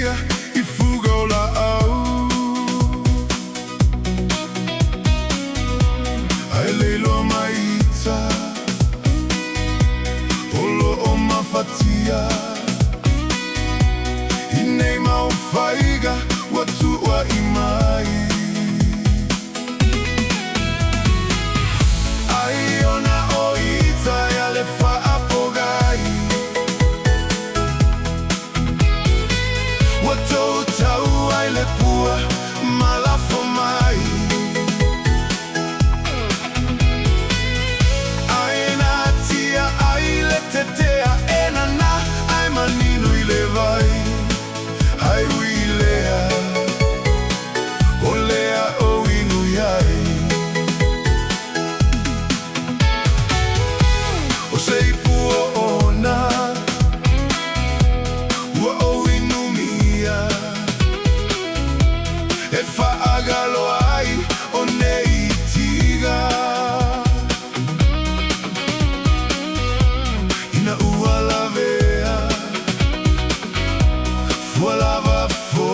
ia I fuga o la'au. Ai leilo maita o lo'o mafatia I nei mau whaiga ua tu'ua I mai. Ai ona o ita ia le whaapogai ua tou tau ai le pua malafo mai. Ai nā tia ai le tetea e nana ai maninu I le vai. Ai ui lea o lea o inu iai. O se ipua ona ua o inu mia e whaagalo ai o nei tiga. Ina ua lavea fua lava fo